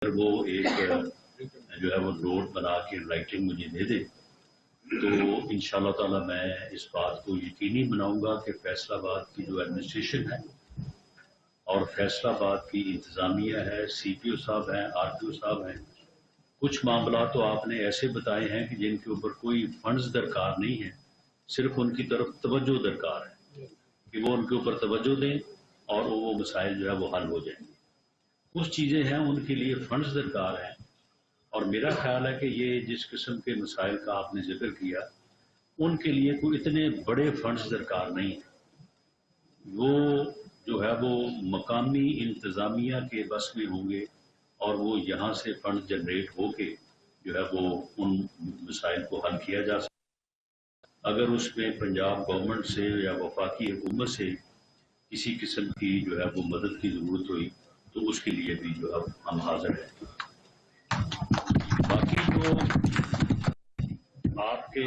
اگر وہ ایک جو ہے وہ نوٹ بنا کے رائٹنگ مجھے دے دے تو انشاءاللہ تعالی میں اس بات کو یقینی بناؤں گا کہ فیصل آباد کی جو ایڈمنسٹریشن ہے اور فیصل آباد کی انتظامیہ ہے، سی پی او صاحب ہیں، آر پی او صاحب ہیں، کچھ معاملات تو آپ نے ایسے بتائے ہیں کہ جن کے اوپر کوئی فنڈز درکار نہیں ہے، صرف ان کی طرف توجہ درکار ہے کہ وہ ان کے اوپر توجہ دیں اور وہ مسائل جو ہے وہ حل ہو جائیں گے۔ کچھ چیزیں ہیں ان کے لیے فنڈز درکار ہیں، اور میرا خیال ہے کہ یہ جس قسم کے مسائل کا آپ نے ذکر کیا ان کے لیے کوئی اتنے بڑے فنڈز درکار نہیں ہیں، وہ جو ہے وہ مقامی انتظامیہ کے بس میں ہوں گے اور وہ یہاں سے فنڈ جنریٹ ہو کے جو ہے وہ ان مسائل کو حل کیا جا سکتا۔ اگر اس میں پنجاب گورنمنٹ سے یا وفاقی حکومت سے کسی قسم کی جو ہے وہ مدد کی ضرورت ہوئی تو اس کے لیے بھی جو ہے ہم حاضر ہیں۔ باقی جو آپ کے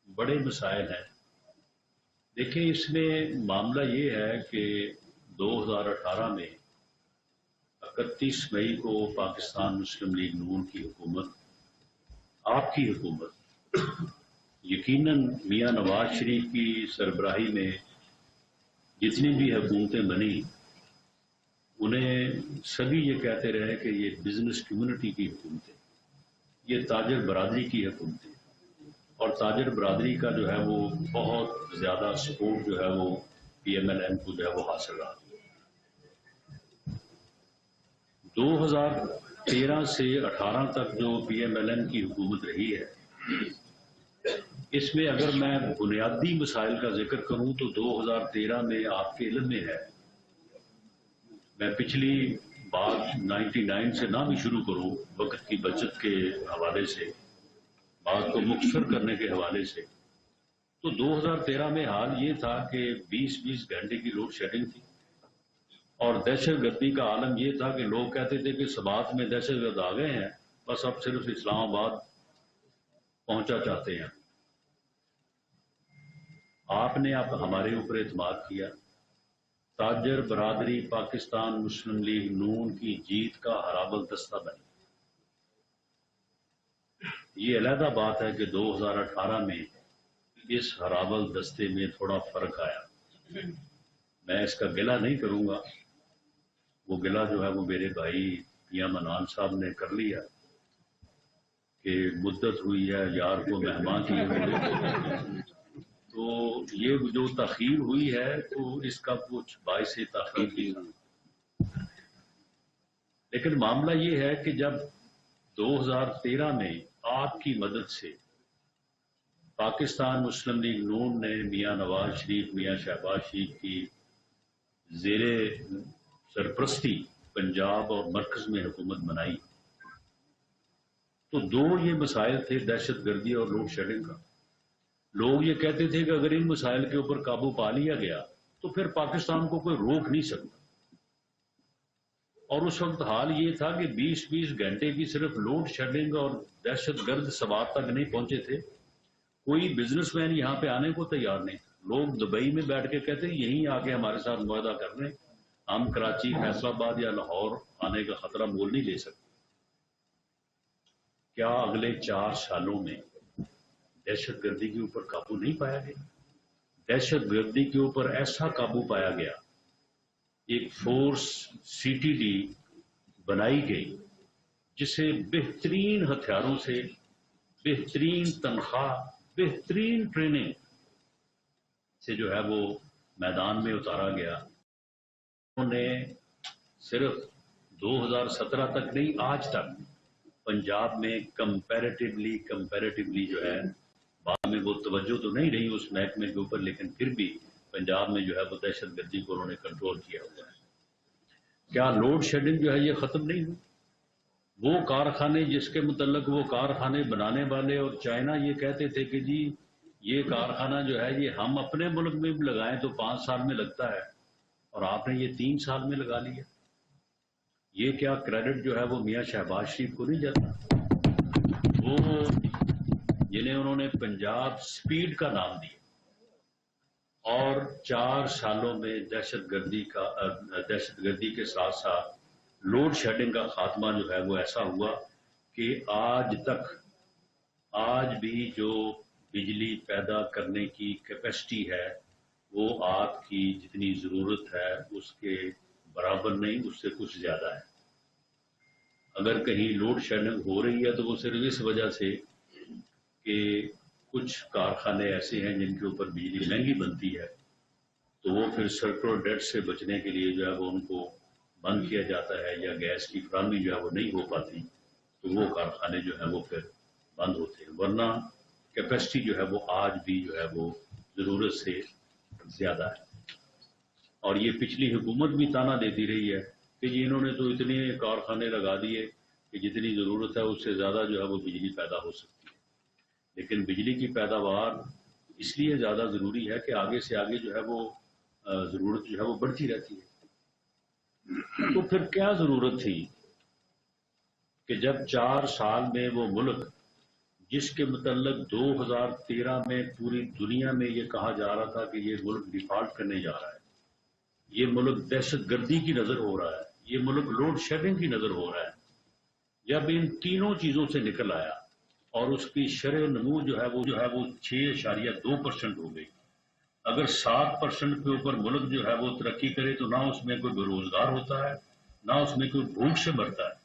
بڑے مسائل ہیں، دیکھیں اس میں معاملہ یہ ہے کہ 2018 میں 31 مئی کو پاکستان مسلم لیگ نون کی حکومت، آپ کی حکومت، یقیناً میاں نواز شریف کی سربراہی میں جتنی بھی حکومتیں بنی انہیں سبھی یہ کہتے رہے کہ یہ بزنس کمیونٹی کی حکومتیں، یہ تاجر برادری کی حکومتیں، اور تاجر برادری کا جو ہے وہ بہت زیادہ سپورٹ جو ہے وہ پی ایم ایل این کو جو ہے وہ حاصل رہا۔ 2013 سے 18 تک جو پی ایم ایل این کی حکومت رہی ہے، اس میں اگر میں بنیادی مسائل کا ذکر کروں تو 2013 میں آپ کے علم میں ہے، میں پچھلی بات 99 سے نہ بھی شروع کروں وقت کی بچت کے حوالے سے، بات کو مختصر کرنے کے حوالے سے، تو 2013 میں حال یہ تھا کہ 20 گھنٹے کی لوڈ شیڈنگ تھی، اور دہشت گردی کا عالم یہ تھا کہ لوگ کہتے تھے کہ سبات میں دہشت گرد آ گئے ہیں، بس اب صرف اسلام آباد پہنچا چاہتے ہیں۔ آپ نے اب ہمارے اوپر اعتماد کیا، تاجر برادری پاکستان مسلم لیگ نون کی جیت کا ہرابل دستہ بنی۔ یہ علیحدہ بات ہے کہ 2018 میں اس ہرابل دستے میں تھوڑا فرق آیا، میں اس کا گلہ نہیں کروں گا، وہ گلہ جو ہے وہ میرے بھائی میاں منان صاحب نے کر لیا کہ مدت ہوئی ہے یار کو مہمان کی ہوئی، تو یہ جو تاخیر ہوئی ہے تو اس کا کچھ باعث تاخیر بھی تھا، لیکن معاملہ یہ ہے کہ جب 2013 میں آپ کی مدد سے پاکستان مسلم لیگ نون نے میاں نواز شریف، میاں شہباز شریف کی زیر سرپرستی پنجاب اور مرکز میں حکومت بنائی، تو دو یہ مسائل تھے، دہشت گردی اور لوڈ شیڈنگ کا۔ لوگ یہ کہتے تھے کہ اگر ان مسائل کے اوپر قابو پا لیا گیا تو پھر پاکستان کو کوئی روک نہیں سکتا، اور اس وقت حال یہ تھا کہ 20 گھنٹے کی صرف لوڈ شیڈنگ اور دہشت گرد سبات تک نہیں پہنچے تھے، کوئی بزنس مین یہاں پہ آنے کو تیار نہیں تھا، لوگ دبئی میں بیٹھ کے کہتے ہیں یہیں آ کے ہمارے ساتھ معاہدہ کر لیں، ہم کراچی، فیصل آباد یا لاہور آنے کا خطرہ مول نہیں لے سکتے۔ کیا اگلے 4 سالوں میں دہشت گردی کے اوپر قابو نہیں پایا گیا؟ دہشت گردی کے اوپر ایسا قابو پایا گیا، ایک فورس سی ٹی ڈی بنائی گئی جسے بہترین ہتھیاروں سے، بہترین تنخواہ، بہترین ٹریننگ سے جو ہے وہ میدان میں اتارا گیا۔ انہوں نے صرف 2017 تک نہیں، آج تک پنجاب میں کمپیریٹیولی جو ہے بعد میں وہ توجہ تو نہیں رہی اس محکمے کے اوپر، لیکن پھر بھی پنجاب میں جو ہے وہ دہشت گردی کو انہوں نے کنٹرول کیا ہوا ہے۔ کیا لوڈ شیڈنگ جو ہے یہ ختم نہیں ہوئی؟ وہ کارخانے جس کے متعلق وہ کارخانے بنانے والے اور چائنا یہ کہتے تھے کہ جی یہ کارخانہ جو ہے یہ ہم اپنے ملک میں بھی لگائیں تو 5 سال میں لگتا ہے، اور آپ نے یہ 3 سال میں لگا لیا، یہ کیا کریڈٹ جو ہے وہ میاں شہباز شریف کو نہیں جاتا؟ وہ جنہیں انہوں نے پنجاب سپیڈ کا نام دیا، اور 4 سالوں میں دہشت گردی کے ساتھ ساتھ لوڈ شیڈنگ کا خاتمہ جو ہے وہ ایسا ہوا کہ آج بھی جو بجلی پیدا کرنے کی کیپیسٹی ہے وہ آپ کی جتنی ضرورت ہے اس کے برابر نہیں، اس سے کچھ زیادہ ہے۔ اگر کہیں لوڈ شیڈنگ ہو رہی ہے تو وہ صرف اس وجہ سے کہ کچھ کارخانے ایسے ہیں جن کے اوپر بجلی مہنگی بنتی ہے، تو وہ پھر سرکلر ڈیٹ سے بچنے کے لیے جو ہے وہ ان کو بند کیا جاتا ہے، یا گیس کی فراہمی جو ہے وہ نہیں ہو پاتی تو وہ کارخانے جو ہے وہ پھر بند ہوتے ہیں، ورنہ کیپیسٹی جو ہے وہ آج بھی جو ہے وہ ضرورت سے زیادہ ہے۔ اور یہ پچھلی حکومت بھی تانا دیتی رہی ہے کہ جی انہوں نے تو اتنے کارخانے لگا دیے کہ جتنی ضرورت ہے اس سے زیادہ جو ہے وہ بجلی پیدا ہو سکتی ہے، لیکن بجلی کی پیداوار اس لیے زیادہ ضروری ہے کہ آگے سے آگے جو ہے وہ ضرورت جو ہے وہ بڑھتی رہتی ہے۔ تو پھر کیا ضرورت تھی کہ جب 4 سال میں وہ ملک جس کے متعلق 2013 میں پوری دنیا میں یہ کہا جا رہا تھا کہ یہ ملک ڈیفالٹ کرنے جا رہا ہے، یہ ملک دہشت گردی کی نظر ہو رہا ہے، یہ ملک لوڈ شیڈنگ کی نظر ہو رہا ہے، جب ان تینوں چیزوں سے نکل آیا اور اس کی شرح نمو جو ہے وہ 6.2% ہو گئی۔ اگر 7% کے اوپر ملک جو ہے وہ ترقی کرے تو نہ اس میں کوئی بے روزگار ہوتا ہے، نہ اس میں کوئی بھوک سے مرتا ہے،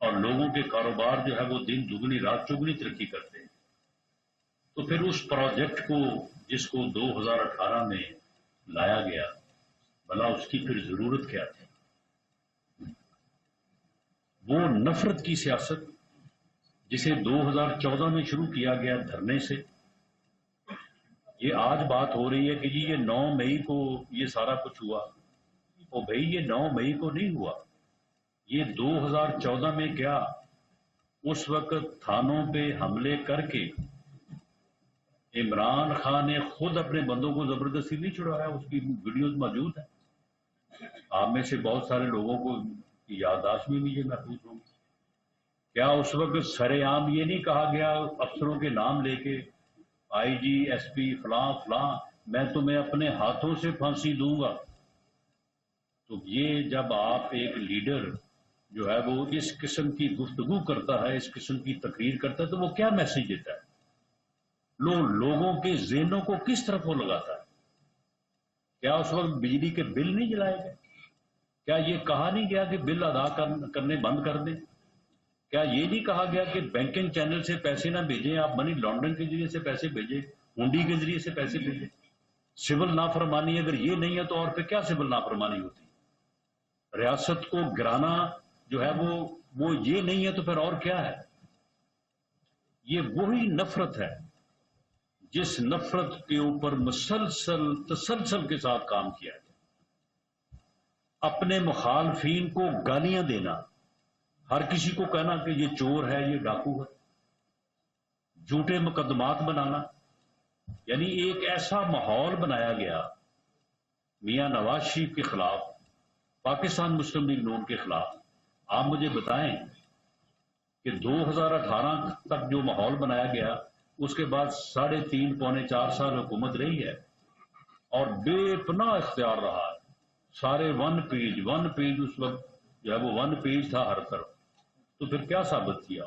اور لوگوں کے کاروبار جو ہے وہ دن دگنی رات چگنی ترقی کرتے ہیں۔ تو پھر اس پروجیکٹ کو جس کو 2018 میں لایا گیا، بھلا اس کی پھر ضرورت کیا تھی؟ وہ نفرت کی سیاست جسے 2014 میں شروع کیا گیا دھرنے سے، یہ آج بات ہو رہی ہے کہ جی یہ 9 مئی کو یہ سارا کچھ ہوا۔ او بھائی یہ 9 مئی کو نہیں ہوا، یہ 2014 میں کیا اس وقت تھانوں پہ حملے کر کے عمران خان نے خود اپنے بندوں کو زبردستی نہیں چھڑایا، اس کی ویڈیوز موجود ہیں۔ آپ میں سے بہت سارے لوگوں کو یادداشت میں بھی یہ محفوظ ہوں۔ کیا اس وقت سر عام یہ نہیں کہا گیا افسروں کے نام لے کے، آئی جی ایس پی فلاں فلاں میں تمہیں اپنے ہاتھوں سے پھانسی دوں گا؟ تو یہ جب آپ ایک لیڈر جو ہے وہ اس قسم کی گفتگو کرتا ہے، اس قسم کی تقریر کرتا ہے، تو وہ کیا میسج دیتا ہے؟ لوگوں کے ذہنوں کو کس طرف وہ لگاتا ہے؟ کیا اس وقت بجلی کے بل نہیں جلائے گئے؟ کیا یہ کہا نہیں گیا کہ بل ادا کرنے بند کر دیں؟ کیا یہ نہیں کہا گیا کہ بینکنگ چینل سے پیسے نہ بھیجیں، آپ منی لانڈرنگ کے ذریعے سے پیسے بھیجیں، ہنڈی کے ذریعے سے پیسے بھیجیں؟ سول نافرمانی اگر یہ نہیں ہے تو اور پھر کیا سول نافرمانی ہوتی ہے؟ ریاست کو گرانا جو ہے وہ یہ نہیں ہے تو پھر اور کیا ہے؟ یہ وہی نفرت ہے جس نفرت کے اوپر تسلسل کے ساتھ کام کیا ہے۔ اپنے مخالفین کو گالیاں دینا، ہر کسی کو کہنا کہ یہ چور ہے، یہ ڈاکو ہے، جھوٹے مقدمات بنانا، یعنی ایک ایسا ماحول بنایا گیا میاں نواز شریف کے خلاف، پاکستان مسلم لیگ نون کے خلاف۔ آپ مجھے بتائیں کہ 2018 تک جو ماحول بنایا گیا، اس کے بعد 3.5 پونے 4 سال حکومت رہی ہے اور بے پناہ اختیار رہا ہے۔ سارے ون پیج اس وقت جو ہے وہ 1 پیج تھا ہر طرف۔ تو پھر کیا ثابت کیا؟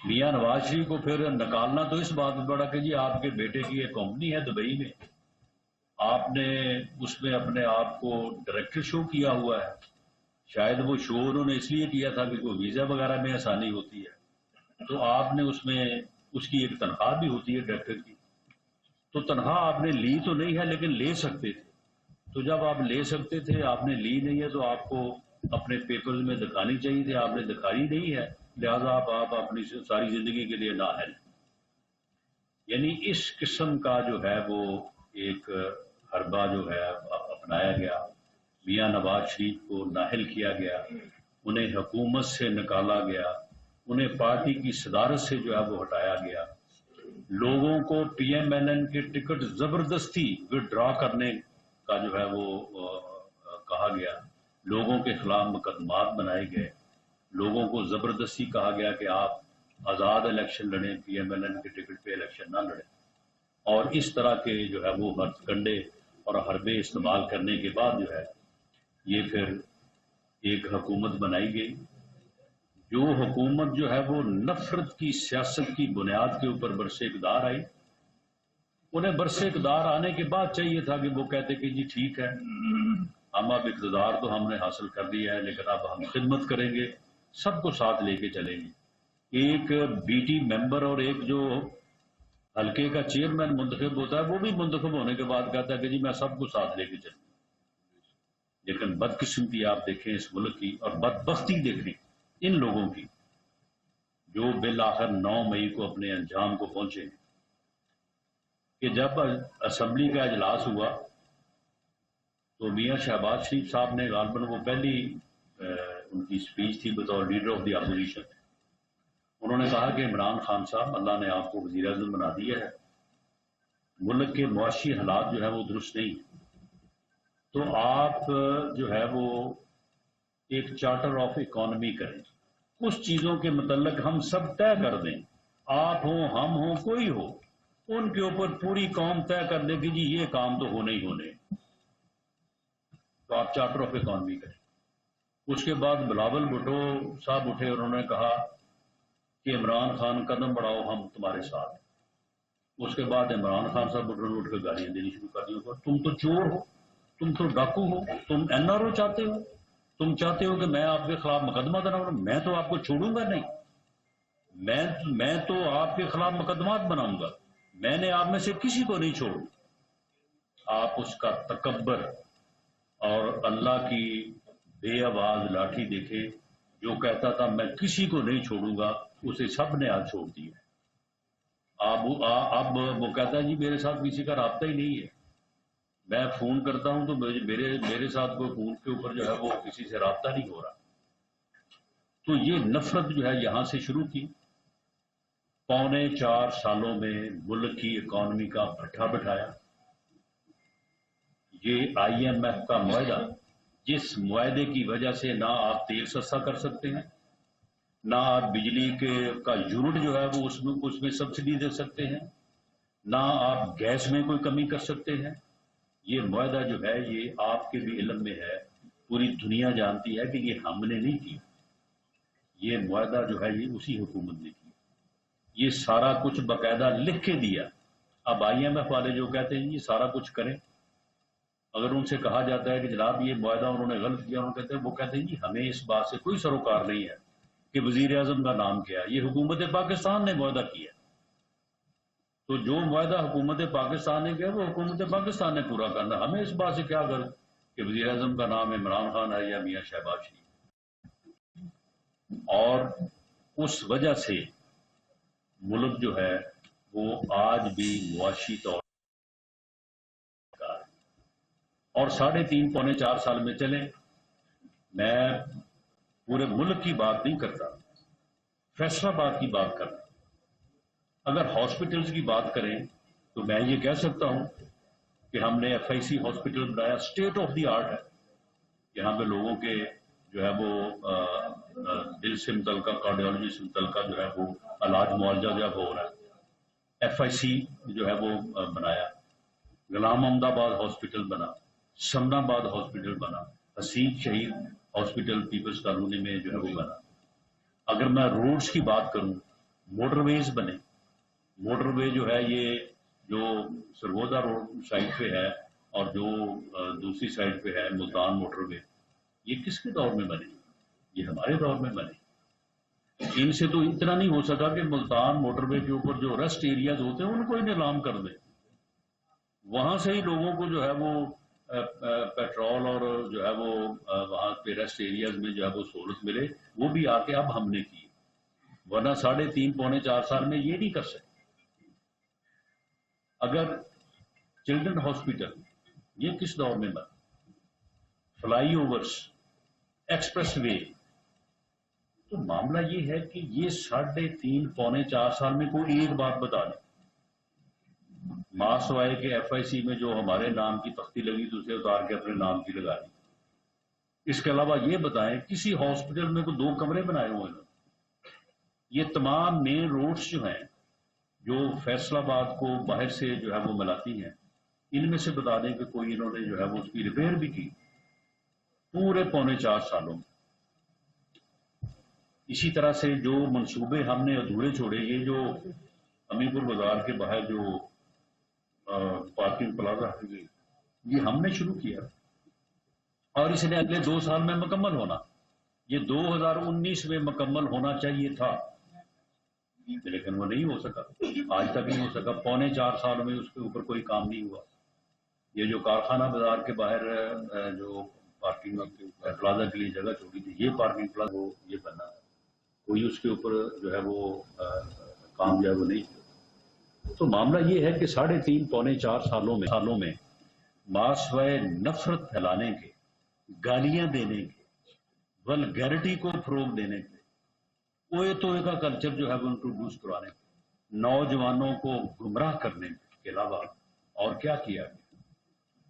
میاں نواز شریف کو پھر نکالنا تو اس بات میں پڑا کہ جی آپ کے بیٹے کی ایک کمپنی ہے دبئی میں، آپ نے اس میں اپنے آپ کو ڈائریکٹر شو کیا ہوا ہے، شاید وہ شو انہوں نے اس لیے کیا تھا کہ کوئی ویزا وغیرہ میں آسانی ہوتی ہے، تو آپ نے اس میں اس کی ایک تنخواہ بھی ہوتی ہے ڈائریکٹر کی، تو تنخواہ آپ نے لی تو نہیں ہے لیکن لے سکتے تھے۔ تو جب آپ لے سکتے تھے، آپ نے لی نہیں ہے تو آپ کو اپنے پیپرز میں دکھانی چاہیے تھی، آپ نے دکھائی نہیں ہے، لہذا آپ اپنی ساری زندگی کے لیے نااہل۔ یعنی اس قسم کا جو ہے وہ ایک حربہ جو ہے اپنایا گیا، میاں نواز شریف کو نااہل کیا گیا، انہیں حکومت سے نکالا گیا، انہیں پارٹی کی صدارت سے جو ہے وہ ہٹایا گیا، لوگوں کو پی ایم ایل این کے ٹکٹ زبردستی وڈرا کرنے کا جو ہے وہ کہا گیا، لوگوں کے خلاف مقدمات بنائے گئے، لوگوں کو زبردستی کہا گیا کہ آپ آزاد الیکشن لڑیں، پی ایم ایل این کے ٹکٹ پہ الیکشن نہ لڑیں، اور اس طرح کے جو ہے وہ ہتھ کنڈے اور حربے استعمال کرنے کے بعد جو ہے یہ پھر ایک حکومت بنائی گئی، جو حکومت جو ہے وہ نفرت کی سیاست کی بنیاد کے اوپر برسے اقتدار آئی۔ انہیں برسے اقتدار آنے کے بعد چاہیے تھا کہ وہ کہتے کہ جی ٹھیک ہے، ہم اب اقتدار تو ہم نے حاصل کر لیا ہے، لیکن اب ہم خدمت کریں گے، سب کو ساتھ لے کے چلیں گے۔ ایک بی ٹی ممبر اور ایک جو حلقے کا چیئرمین منتخب ہوتا ہے، وہ بھی منتخب ہونے کے بعد کہتا ہے کہ جی میں سب کو ساتھ لے کے چلوں۔ لیکن بدقسمتی آپ دیکھیں اس ملک کی، اور بدبختی دیکھیں ان لوگوں کی جو بالآخر 9 مئی کو اپنے انجام کو پہنچے، کہ جب اسمبلی کا اجلاس ہوا تو میاں شہباز شریف صاحب نے غالباً وہ پہلی ان کی سپیچ تھی بطور لیڈر آف دی اپوزیشن، انہوں نے کہا کہ عمران خان صاحب، اللہ نے آپ کو وزیر اعظم بنا دیا ہے، ملک کے معاشی حالات جو ہے وہ درست نہیں، تو آپ جو ہے وہ ایک چارٹر آف اکانومی کریں، اس چیزوں کے متعلق ہم سب طے کر دیں، آپ ہوں ہم ہوں کوئی ہو، ان کے اوپر پوری قوم طے کر دے کہ جی یہ کام تو ہونے ہی ہونے، تو آپ چارٹر آف اکانومی کریں۔ اس کے بعد بلاول بھٹو صاحب اٹھے، انہوں نے کہا کہ عمران خان قدم بڑھاؤ، ہم تمہارے ساتھ۔ اس کے بعد عمران خان صاحب اٹھ کے گالیاں دینی شروع کر دی، تم تو چور ہو، تم تو ڈاکو ہو، تم NRO چاہتے ہو، تم چاہتے ہو کہ میں آپ کے خلاف مقدمہ بناؤں، میں تو آپ کو چھوڑوں گا نہیں، میں تو آپ کے خلاف مقدمات بناؤں گا، میں نے آپ میں سے کسی کو نہیں چھوڑوں۔ آپ اس کا تکبر اور اللہ کی بے آواز لاٹھی دیکھیں، جو کہتا تھا میں کسی کو نہیں چھوڑوں گا، اسے سب نے آج چھوڑ دیا۔ اب وہ کہتا ہے جی میرے ساتھ کسی کا رابطہ ہی نہیں ہے، میں فون کرتا ہوں تو میرے ساتھ کوئی فون کے اوپر جو ہے وہ کسی سے رابطہ نہیں ہو رہا۔ تو یہ نفرت جو ہے یہاں سے شروع کی، 4.25 سالوں میں ملک کی اکانومی کا بھٹا بٹھایا۔ یہ IMF کا معاہدہ، جس معاہدے کی وجہ سے نہ آپ تیل سستا کر سکتے ہیں، نہ آپ بجلی کا یونٹ جو ہے وہ اس میں سبسڈی دے سکتے ہیں، نہ آپ گیس میں کوئی کمی کر سکتے ہیں۔ یہ معاہدہ جو ہے یہ آپ کے بھی علم میں ہے، پوری دنیا جانتی ہے کہ یہ ہم نے نہیں کیا، یہ معاہدہ جو ہے یہ اسی حکومت نے کیا، یہ سارا کچھ باقاعدہ لکھ کے دیا۔ اب IMF والے جو کہتے ہیں یہ سارا کچھ کریں، اگر ان سے کہا جاتا ہے کہ جناب یہ معاہدہ انہوں نے غلط کیا، وہ کہتے ہیں جی ہمیں اس بات سے کوئی سروکار نہیں ہے کہ وزیر اعظم کا نام کیا ہے، یہ حکومت پاکستان نے معاہدہ کیا، تو جو معاہدہ حکومت پاکستان نے کیا وہ حکومت پاکستان نے پورا کرنا، ہمیں اس بات سے کیا غرض کہ وزیر اعظم کا نام عمران خان ہے یا میاں شہباز شریف۔ اور اس وجہ سے ملک جو ہے وہ آج بھی معاشی طور اور 3.5 پونے 4 سال میں چلیں، میں پورے ملک کی بات نہیں کرتا، فیصل آباد کی بات کرتا۔ اگر ہاسپٹلز کی بات کریں تو میں یہ کہہ سکتا ہوں کہ ہم نے FIC ہاسپٹل بنایا، اسٹیٹ آف دی آرٹ ہے، یہاں پہ لوگوں کے جو ہے وہ دل سے متعلقہ، کارڈیالوجی سے متعلقہ جو ہے وہ علاج معالجہ جب ہو رہا ہے، FIC جو ہے وہ بنایا، غلام محمد آباد ہاسپٹل بنا، سمنا آباد ہاسپٹل بنا، حسین شہید ہاسپٹل پیپلز کالونی میں جو ہے وہ بنا۔ اگر میں روڈز کی بات کروں، موٹر ویز بنے، موٹر وے جو ہے یہ جو سرگودا روڈ سائڈ پہ ہے اور جو دوسری سائڈ پہ ہے ملتان موٹر وے، یہ کس کے دور میں بنے؟ یہ ہمارے دور میں بنے۔ ان سے تو اتنا نہیں ہو سکا کہ ملتان موٹر وے کے اوپر جو ریسٹ ایریاز ہوتے ہیں ان کو ہی نیلام کر دیں، وہاں سے ہی لوگوں کو جو ہے وہ پیٹرول اور جو ہے وہ وہاں پہ ریسٹ ایریاز میں جو ہے وہ سہولت ملے، وہ بھی آ کے اب ہم نے کی، ورنہ 3.5 پونے 4 سال میں یہ نہیں کر سکتے۔ اگر چلڈرن ہاسپٹل، یہ کس دور میں بنا؟ فلائی اوورس، ایکسپریس وے، تو معاملہ یہ ہے کہ یہ 3.5 پونے 4 سال میں کوئی ایک بات بتا دیں، ماں سوائے کہ FIC میں جو ہمارے نام کی تختی لگی تو اسے اتار کے اپنے نام کی لگا دی، اس کے علاوہ یہ بتائیں کسی ہاسپٹل میں کوئی 2 کمرے بنائے ہوئے ہیں؟ یہ تمام مین روڈز جو ہیں جو فیصل آباد کو باہر سے جو ہے وہ ملاتی ہیں، ان میں سے بتا دیں کہ کوئی انہوں نے جو ہے وہ اس کی ریپیئر بھی کی پورے 4.25 سالوں میں؟ اسی طرح سے جو منصوبے ہم نے ادھورے چھوڑے، یہ جو امی پور بازار کے باہر جو پارکنگ پلازا ہے، یہ ہم نے شروع کیا اور اس نے اگلے 2 سال میں مکمل ہونا، یہ 2019 میں مکمل ہونا چاہیے تھا، لیکن وہ نہیں ہو سکا، آج تک نہیں ہو سکا، 3.25 سال میں اس کے اوپر کوئی کام نہیں ہوا۔ یہ جو کارخانہ بازار کے باہر جو پارکنگ پلازا کے لیے جگہ چھوڑی تھی، یہ پارکنگ پلازا وہ یہ بنا، کوئی اس کے اوپر جو ہے وہ کام جو ہے وہ نہیں کیا۔ تو معاملہ یہ ہے کہ 3.5 پونے 4 سالوں میں ماسوائے نفرت پھیلانے کے، گالیاں دینے کے، ولگیرٹی کو فروغ دینے کے، اوئے توئے کا کلچر جو ہے وہ انٹروڈیوس کرانے کے، نوجوانوں کو گمراہ کرنے کے علاوہ اور کیا کیا گیا،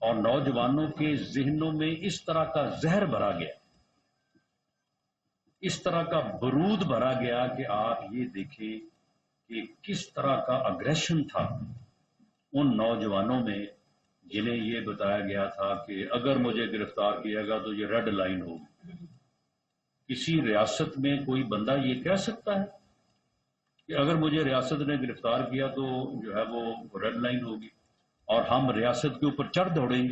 اور نوجوانوں کے ذہنوں میں اس طرح کا زہر بھرا گیا، اس طرح کا برود بھرا گیا کہ آپ یہ دیکھیں کہ کس طرح کا اگریشن تھا ان نوجوانوں میں، جنہیں یہ بتایا گیا تھا کہ اگر مجھے گرفتار کیا گیا تو یہ ریڈ لائن ہوگی۔ کسی ریاست میں کوئی بندہ یہ کہہ سکتا ہے کہ اگر مجھے ریاست نے گرفتار کیا تو جو ہے وہ ریڈ لائن ہوگی اور ہم ریاست کے اوپر چڑھ دوڑیں گے؟